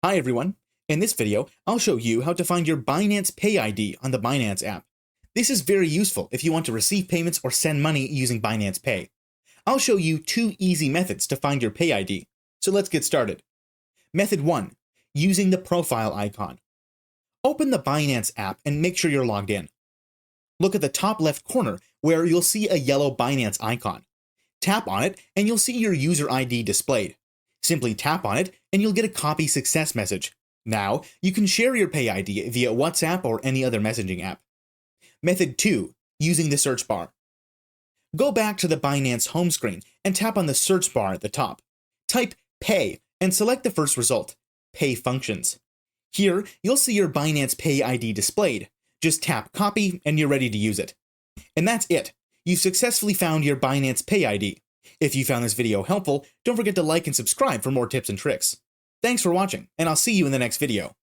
Hi everyone. In this video, I'll show you how to find your Binance Pay ID on the Binance app. This is very useful if you want to receive payments or send money using Binance Pay. I'll show you two easy methods to find your Pay ID. So let's get started. Method 1. Using the profile icon. Open the Binance app and make sure you're logged in. Look at the top left corner where you'll see a yellow Binance icon. Tap on it and you'll see your user ID displayed. Simply tap on it and you'll get a copy success message. Now, you can share your Pay ID via WhatsApp or any other messaging app. Method 2. Using the search bar. Go back to the Binance home screen and tap on the search bar at the top. Type Pay and select the first result, Pay Functions. Here, you'll see your Binance Pay ID displayed. Just tap Copy and you're ready to use it. And that's it. You've successfully found your Binance Pay ID. If you found this video helpful, don't forget to like and subscribe for more tips and tricks. Thanks for watching, and I'll see you in the next video.